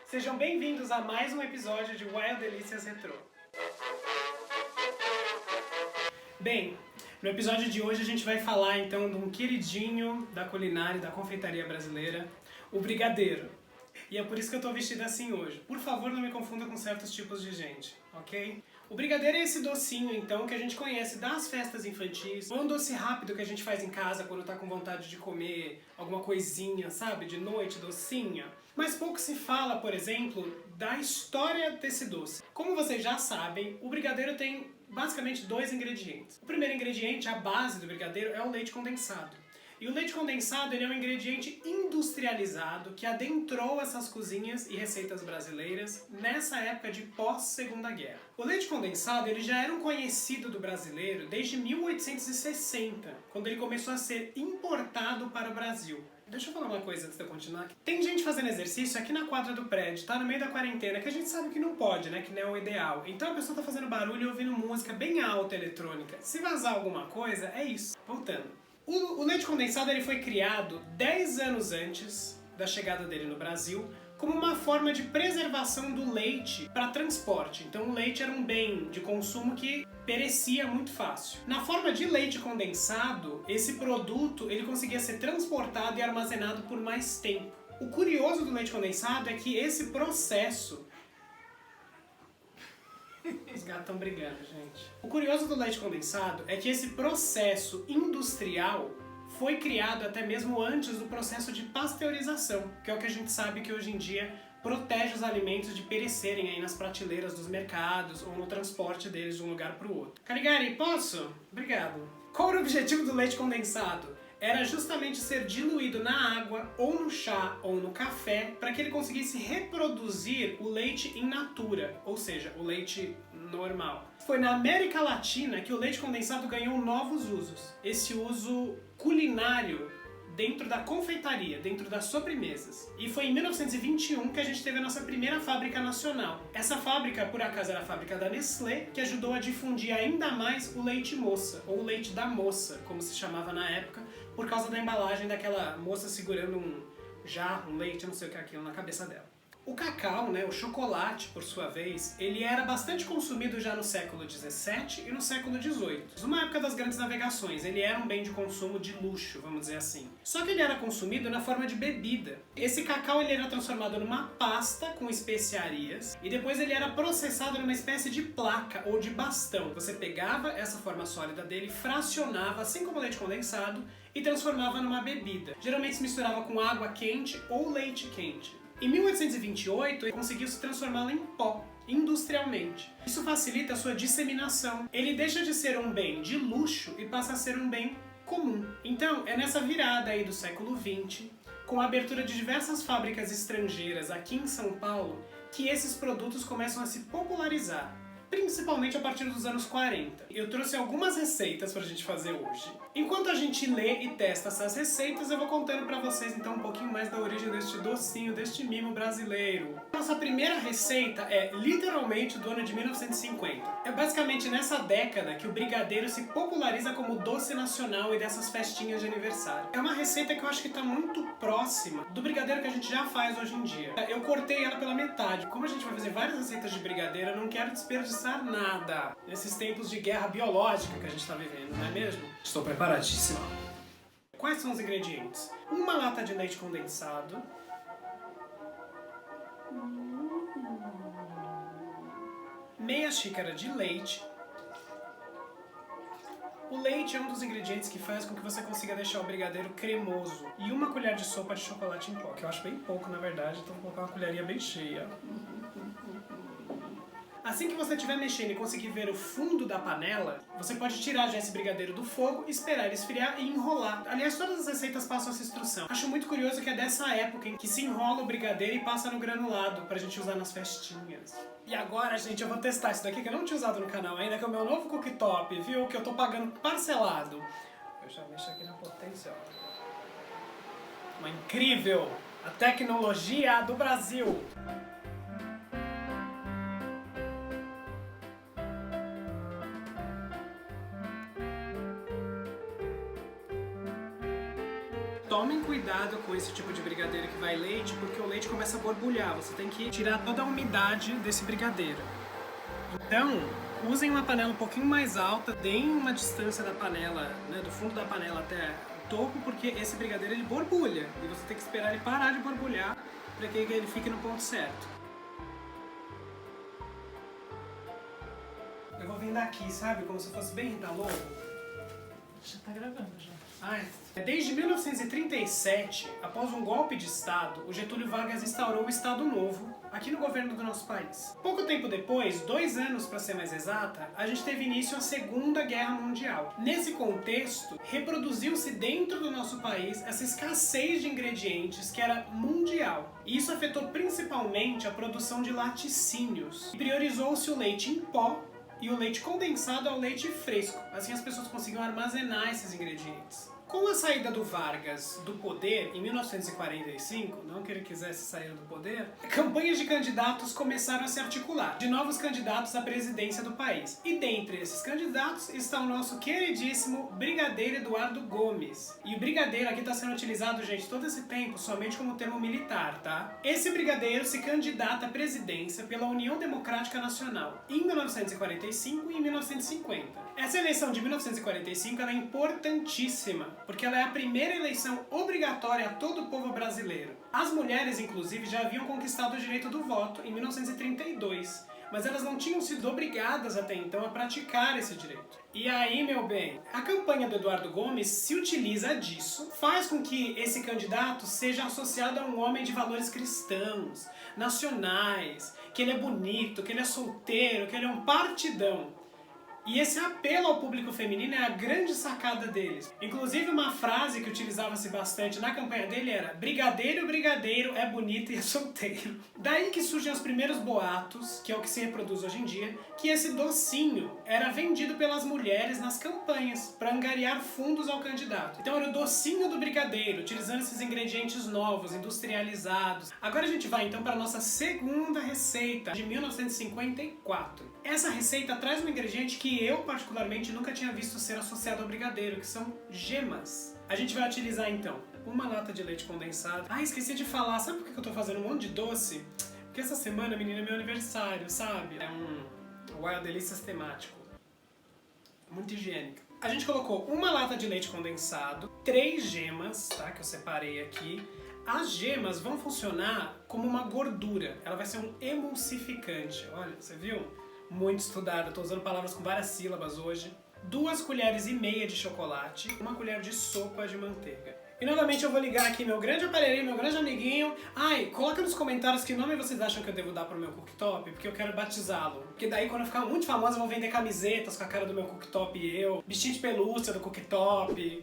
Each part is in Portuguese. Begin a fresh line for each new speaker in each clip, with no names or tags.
Sejam bem-vindos a mais um episódio de Wild Delícias Retrô. Bem, no episódio de hoje a gente vai falar então de um queridinho da culinária e da confeitaria brasileira, o brigadeiro. E é por isso que eu tô vestida assim hoje. Por favor, não me confunda com certos tipos de gente, ok? O brigadeiro é esse docinho, então, que a gente conhece das festas infantis. É um doce rápido que a gente faz em casa quando tá com vontade de comer alguma coisinha, sabe? De noite, docinha. Mas pouco se fala, por exemplo, da história desse doce. Como vocês já sabem, o brigadeiro tem basicamente dois ingredientes. O primeiro ingrediente, a base do brigadeiro, é o leite condensado. E o leite condensado ele é um ingrediente industrializado que adentrou essas cozinhas e receitas brasileiras nessa época de pós-Segunda Guerra. O leite condensado ele já era um conhecido do brasileiro desde 1860, quando ele começou a ser importado para o Brasil. Deixa eu falar uma coisa antes de eu continuar. Tem gente fazendo exercício aqui na quadra do prédio, tá no meio da quarentena, que a gente sabe que não pode, né? Que não é o ideal. Então a pessoa tá fazendo barulho e ouvindo música bem alta, eletrônica. Se vazar alguma coisa, é isso. Voltando. O leite condensado ele foi criado 10 anos antes da chegada dele no Brasil como uma forma de preservação do leite para transporte. Então o leite era um bem de consumo que perecia muito fácil. Na forma de leite condensado, esse produto ele conseguia ser transportado e armazenado por mais tempo. O curioso do leite condensado é que esse processo... Os gatos estão brigando, gente. O curioso do leite condensado é que esse processo industrial foi criado até mesmo antes do processo de pasteurização, que é o que a gente sabe que hoje em dia protege os alimentos de perecerem aí nas prateleiras dos mercados ou no transporte deles de um lugar para o outro. Caligari, posso? Obrigado. Qual era o objetivo do leite condensado? Era justamente ser diluído na água, ou no chá, ou no café, para que ele conseguisse reproduzir o leite in natura, ou seja, o leite normal. Foi na América Latina que o leite condensado ganhou novos usos. Esse uso culinário dentro da confeitaria, dentro das sobremesas. E foi em 1921 que a gente teve a nossa primeira fábrica nacional. Essa fábrica, por acaso, era a fábrica da Nestlé, que ajudou a difundir ainda mais o leite moça, ou o leite da moça, como se chamava na época, por causa da embalagem daquela moça segurando um jarro, um leite, não sei o que é aquilo, na cabeça dela. O cacau, né, o chocolate, por sua vez, ele era bastante consumido já no século XVII e no século XVIII. Numa época das grandes navegações, ele era um bem de consumo de luxo, vamos dizer assim. Só que ele era consumido na forma de bebida. Esse cacau ele era transformado numa pasta com especiarias e depois ele era processado numa espécie de placa ou de bastão. Você pegava essa forma sólida dele, fracionava, assim como leite condensado, e transformava numa bebida. Geralmente se misturava com água quente ou leite quente. Em 1828, ele conseguiu se transformá-lo em pó, industrialmente. Isso facilita a sua disseminação. Ele deixa de ser um bem de luxo e passa a ser um bem comum. Então, é nessa virada aí do século XX, com a abertura de diversas fábricas estrangeiras aqui em São Paulo, que esses produtos começam a se popularizar. Principalmente a partir dos anos 40. Eu trouxe algumas receitas pra gente fazer hoje. Enquanto a gente lê e testa essas receitas, eu vou contando pra vocês então um pouquinho mais da origem deste docinho, deste mimo brasileiro. Nossa primeira receita é literalmente do ano de 1950. É basicamente nessa década que o brigadeiro se populariza como doce nacional e dessas festinhas de aniversário. É uma receita que eu acho que tá muito próxima do brigadeiro que a gente já faz hoje em dia. Eu cortei ela pela metade. Como a gente vai fazer várias receitas de brigadeiro, eu não quero desperdiçar nada nesses tempos de guerra biológica que a gente está vivendo, não é mesmo? Estou preparadíssima. Quais são os ingredientes? Uma lata de leite condensado, meia xícara de leite. O leite é um dos ingredientes que faz com que você consiga deixar o brigadeiro cremoso. E uma colher de sopa de chocolate em pó, que eu acho bem pouco na verdade, então vou colocar uma colherinha bem cheia. Assim que você estiver mexendo e conseguir ver o fundo da panela, você pode tirar já esse brigadeiro do fogo, esperar ele esfriar e enrolar. Aliás, todas as receitas passam essa instrução. Acho muito curioso que é dessa época em que se enrola o brigadeiro e passa no granulado pra gente usar nas festinhas. E agora, gente, eu vou testar isso daqui que eu não tinha usado no canal ainda, que é o meu novo cooktop, viu? Que eu tô pagando parcelado. Eu já mexo aqui na potência, ó. Uma incrível! A tecnologia do Brasil! tomem cuidado com esse tipo de brigadeiro que vai leite, porque o leite começa a borbulhar. Você tem que tirar toda a umidade desse brigadeiro. Então, usem uma panela um pouquinho mais alta, deem uma distância da panela, né, do fundo da panela até o topo, porque esse brigadeiro ele borbulha. E você tem que esperar ele parar de borbulhar para que ele fique no ponto certo. Eu vou vir daqui, sabe? Como se fosse bem Rita Lobo.
Já tá gravando já.
Desde 1937, após um golpe de Estado, o Getúlio Vargas instaurou o Estado Novo aqui no governo do nosso país. Pouco tempo depois, 2 anos para ser mais exata, a gente teve início a Segunda Guerra Mundial. Nesse contexto, reproduziu-se dentro do nosso país essa escassez de ingredientes que era mundial. E isso afetou principalmente a produção de laticínios. Priorizou-se o leite em pó e o leite condensado ao leite fresco. Assim as pessoas conseguiam armazenar esses ingredientes. Com a saída do Vargas do poder em 1945, não que ele quisesse sair do poder, campanhas de candidatos começaram a se articular, de novos candidatos à presidência do país. E dentre esses candidatos está o nosso queridíssimo Brigadeiro Eduardo Gomes. E o brigadeiro aqui está sendo utilizado, gente, todo esse tempo somente como termo militar, tá? Esse brigadeiro se candidata à presidência pela União Democrática Nacional em 1945 e em 1950. Essa eleição de 1945 ela é importantíssima, porque ela é a primeira eleição obrigatória a todo o povo brasileiro. As mulheres, inclusive, já haviam conquistado o direito do voto em 1932, mas elas não tinham sido obrigadas até então a praticar esse direito. E aí, meu bem, a campanha do Eduardo Gomes se utiliza disso, faz com que esse candidato seja associado a um homem de valores cristãos, nacionais, que ele é bonito, que ele é solteiro, que ele é um partidão. E esse apelo ao público feminino é a grande sacada deles. Inclusive, uma frase que utilizava-se bastante na campanha dele era: brigadeiro, brigadeiro, é bonito e é solteiro. Daí que surgem os primeiros boatos, que é o que se reproduz hoje em dia, que esse docinho era vendido pelas mulheres nas campanhas, para angariar fundos ao candidato. Então era o docinho do brigadeiro, utilizando esses ingredientes novos, industrializados. Agora a gente vai então para a nossa segunda receita, de 1954. Essa receita traz um ingrediente que eu, particularmente, nunca tinha visto ser associado ao brigadeiro, que são gemas. A gente vai utilizar, então, uma lata de leite condensado. Esqueci de falar, sabe por que eu tô fazendo um monte de doce? Porque essa semana, menina, é meu aniversário, sabe? É um Wild Delicious temático. Muito higiênica. A gente colocou uma lata de leite condensado, 3 gemas, tá? Que eu separei aqui. As gemas vão funcionar como uma gordura. Ela vai ser um emulsificante. Olha, você viu? Muito estudada, tô usando palavras com várias sílabas hoje. 2 colheres e meia de chocolate, 1 colher de sopa de manteiga. E novamente eu vou ligar aqui meu grande aparelhinho, meu grande amiguinho. Coloca nos comentários que nome vocês acham que eu devo dar pro meu cooktop, porque eu quero batizá-lo. Porque daí quando eu ficar muito famosa eu vou vender camisetas com a cara do meu cooktop e eu, bichinho de pelúcia do cooktop.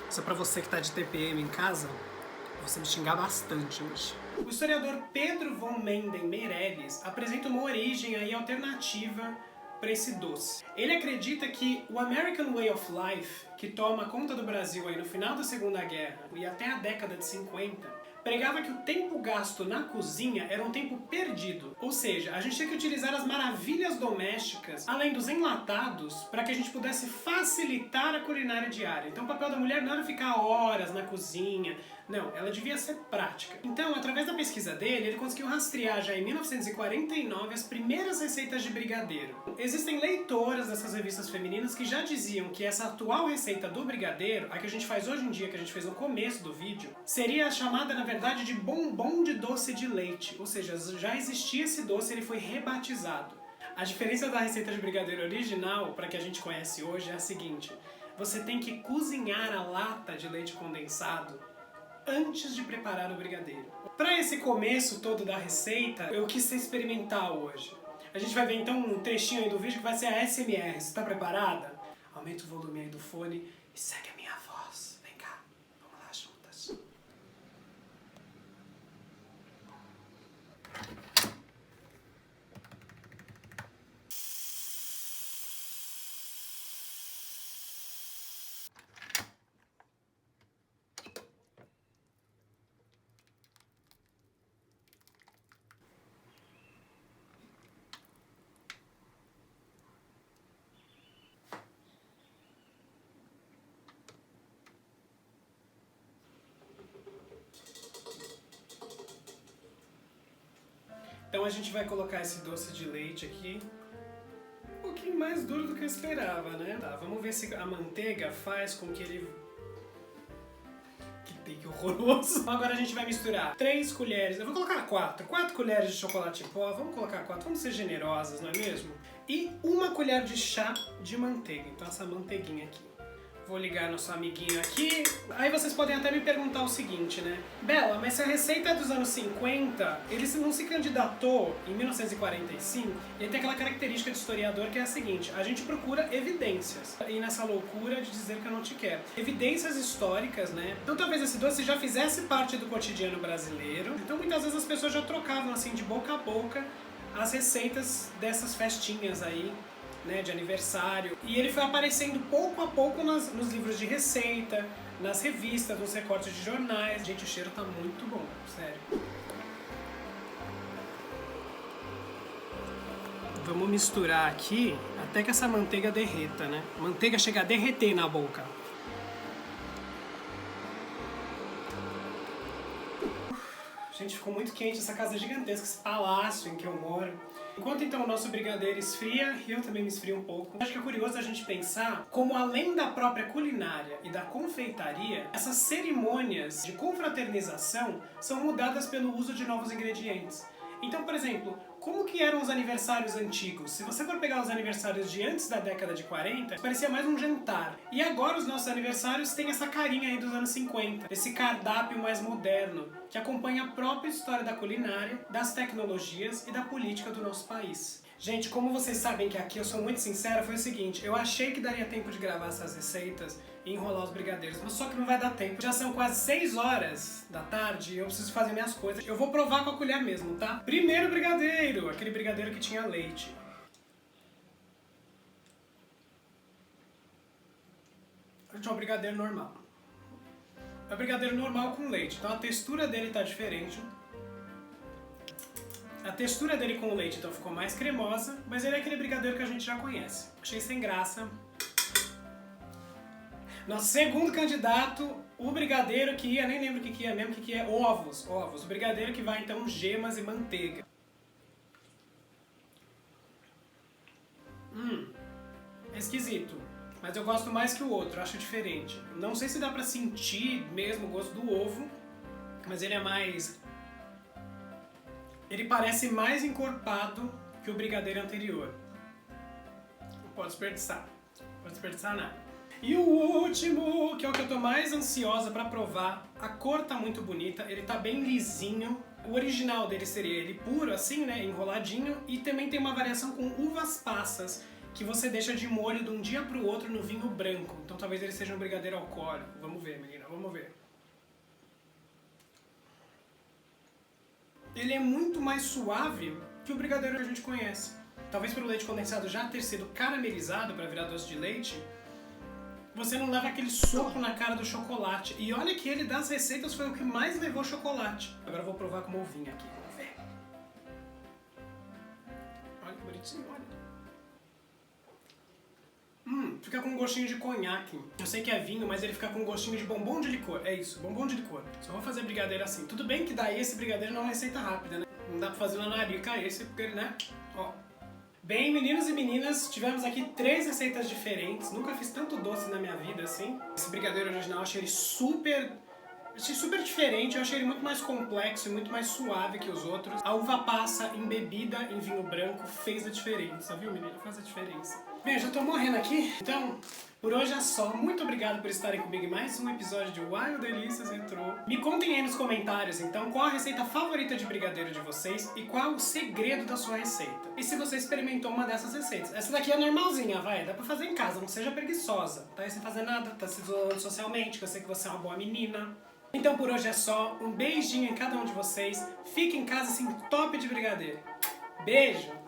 Isso é pra você que tá de TPM em casa. Você me xingar bastante hoje. O historiador Pedro von Menden Meirelles apresenta uma origem aí alternativa para esse doce. Ele acredita que o American Way of Life, que toma conta do Brasil aí no final da Segunda Guerra e até a década de 50, pregava que o tempo gasto na cozinha era um tempo perdido. Ou seja, a gente tinha que utilizar as maravilhas domésticas, além dos enlatados, para que a gente pudesse facilitar a culinária diária. Então o papel da mulher não era ficar horas na cozinha, não, ela devia ser prática. Então, através da pesquisa dele, ele conseguiu rastrear já em 1949 as primeiras receitas de brigadeiro. Existem leitoras dessas revistas femininas que já diziam que essa atual receita do brigadeiro, a que a gente faz hoje em dia, que a gente fez no começo do vídeo, seria chamada, na verdade, de bombom de doce de leite. Ou seja, já existia esse doce, ele foi rebatizado. A diferença da receita de brigadeiro original, para que a gente conhece hoje, é a seguinte: você tem que cozinhar a lata de leite condensado antes de preparar o brigadeiro. Para esse começo todo da receita, eu quis ser experimental hoje. A gente vai ver então um trechinho aí do vídeo que vai ser a ASMR. Você tá preparada? Aumenta o volume aí do fone e segue a minha voz. Vem cá, vamos lá juntas. Então a gente vai colocar esse doce de leite aqui. Um pouquinho mais duro do que eu esperava, né? Tá, vamos ver se a manteiga faz com que ele... Que horroroso. Agora a gente vai misturar 3 colheres, eu vou colocar 4 colheres de chocolate em pó, vamos colocar 4, vamos ser generosas, não é mesmo? E 1 colher de chá de manteiga, então essa manteiguinha aqui. Vou ligar nosso amiguinho aqui. Aí vocês podem até me perguntar o seguinte, né? Bela, mas se a receita é dos anos 50, ele não se candidatou em 1945, ele tem aquela característica de historiador que é a seguinte: a gente procura evidências. E nessa loucura de dizer que eu não te quero. Evidências históricas, né? Então talvez esse doce já fizesse parte do cotidiano brasileiro. Então muitas vezes as pessoas já trocavam assim de boca a boca as receitas dessas festinhas aí, né, de aniversário, e ele foi aparecendo pouco a pouco nos livros de receita, nas revistas, nos recortes de jornais. Gente, o cheiro tá muito bom, sério. Vamos misturar aqui até que essa manteiga derreta, né? A manteiga chega a derreter na boca. Gente, ficou muito quente essa casa gigantesca, esse palácio em que eu moro. Enquanto então o nosso brigadeiro esfria, e eu também me esfrio um pouco, acho que é curioso a gente pensar como, além da própria culinária e da confeitaria, essas cerimônias de confraternização são mudadas pelo uso de novos ingredientes. Então, por exemplo, como que eram os aniversários antigos? Se você for pegar os aniversários de antes da década de 40, parecia mais um jantar. E agora os nossos aniversários têm essa carinha aí dos anos 50, esse cardápio mais moderno, que acompanha a própria história da culinária, das tecnologias e da política do nosso país. Gente, como vocês sabem que aqui eu sou muito sincera, foi o seguinte: eu achei que daria tempo de gravar essas receitas e enrolar os brigadeiros, mas só que não vai dar tempo. Já são quase 6 horas da tarde e eu preciso fazer minhas coisas. Eu vou provar com a colher mesmo, tá? Primeiro brigadeiro, aquele brigadeiro que tinha leite. Este é um brigadeiro normal. É um brigadeiro normal com leite, então a textura dele tá diferente. A textura dele com o leite então ficou mais cremosa, mas ele é aquele brigadeiro que a gente já conhece. Achei sem graça. Nosso segundo candidato, o brigadeiro que ia, nem lembro o que é mesmo, o que é, ovos. O brigadeiro que vai então gemas e manteiga. É esquisito, mas eu gosto mais que o outro, acho diferente. Não sei se dá pra sentir mesmo o gosto do ovo, mas ele é mais... Ele parece mais encorpado que o brigadeiro anterior. Não pode desperdiçar. Não pode desperdiçar nada. E o último, que é o que eu tô mais ansiosa pra provar. A cor tá muito bonita, ele tá bem lisinho. O original dele seria ele puro, assim, né, enroladinho. E também tem uma variação com uvas passas, que você deixa de molho de um dia pro outro no vinho branco. Então talvez ele seja um brigadeiro alcoólico. Vamos ver, menina, vamos ver. Ele é muito mais suave que o brigadeiro que a gente conhece. Talvez pelo leite condensado já ter sido caramelizado para virar doce de leite, você não leva aquele soco na cara do chocolate. E olha que ele das receitas foi o que mais levou chocolate. Agora eu vou provar com uma uvinha aqui. Vamos ver. Olha que bonitinho, olha. Fica com um gostinho de conhaque. Eu sei que é vinho, mas ele fica com um gostinho de bombom de licor. É isso, bombom de licor. Só vou fazer brigadeiro assim. Tudo bem que daí esse brigadeiro não é uma receita rápida, né? Não dá pra fazer na narica esse, porque ele, né? Ó. Bem, meninos e meninas, tivemos aqui 3 receitas diferentes. Nunca fiz tanto doce na minha vida, assim. Esse brigadeiro original, eu achei ele super diferente. Eu achei ele muito mais complexo e muito mais suave que os outros. A uva passa embebida em vinho branco fez a diferença, viu, menina? Faz a diferença. Bem, eu já tô morrendo aqui, então por hoje é só. Muito obrigado por estarem comigo em mais um episódio de Wild Delícias Retrô. Me contem aí nos comentários, então, qual a receita favorita de brigadeiro de vocês e qual o segredo da sua receita. E se você experimentou uma dessas receitas. Essa daqui é normalzinha, vai, dá pra fazer em casa, não seja preguiçosa. Tá aí sem fazer nada, tá se isolando socialmente, que eu sei que você é uma boa menina. Então por hoje é só, um beijinho em cada um de vocês. Fique em casa assim, top de brigadeiro. Beijo!